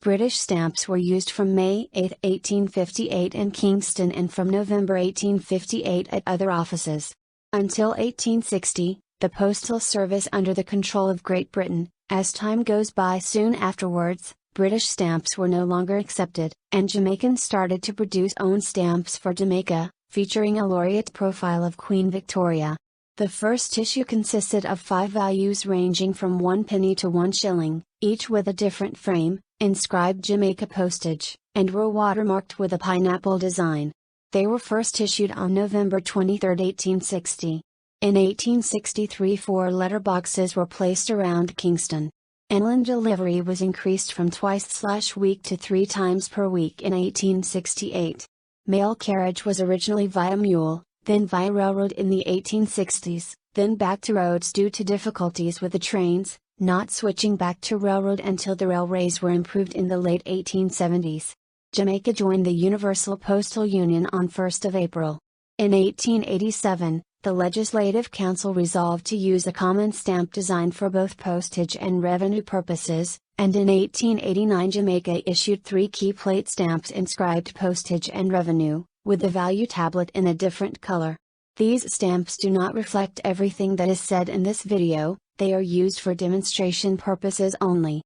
British stamps were used from May 8, 1858 in Kingston and from November 1858 at other offices. Until 1860, the postal service under the control of Great Britain. As time goes by soon afterwards, British stamps were no longer accepted, and Jamaicans started to produce own stamps for Jamaica, featuring a laureate profile of Queen Victoria. The first issue consisted of 5 values ranging from 1 penny to 1 shilling, each with a different frame, inscribed Jamaica postage, and were watermarked with a pineapple design. They were first issued on November 23, 1860. In 1863 4 letterboxes were placed around Kingston. Inland delivery was increased from twice/week to 3 times per week in 1868. Mail carriage was originally via mule, then via railroad in the 1860s, then back to roads due to difficulties with the trains, not switching back to railroad until the railways were improved in the late 1870s. Jamaica joined the Universal Postal Union on 1 April. In 1887, the Legislative Council resolved to use a common stamp design for both postage and revenue purposes, and in 1889 Jamaica issued 3 key plate stamps inscribed postage and revenue, with the value tablet in a different color. These stamps do not reflect everything that is said in this video, they are used for demonstration purposes only.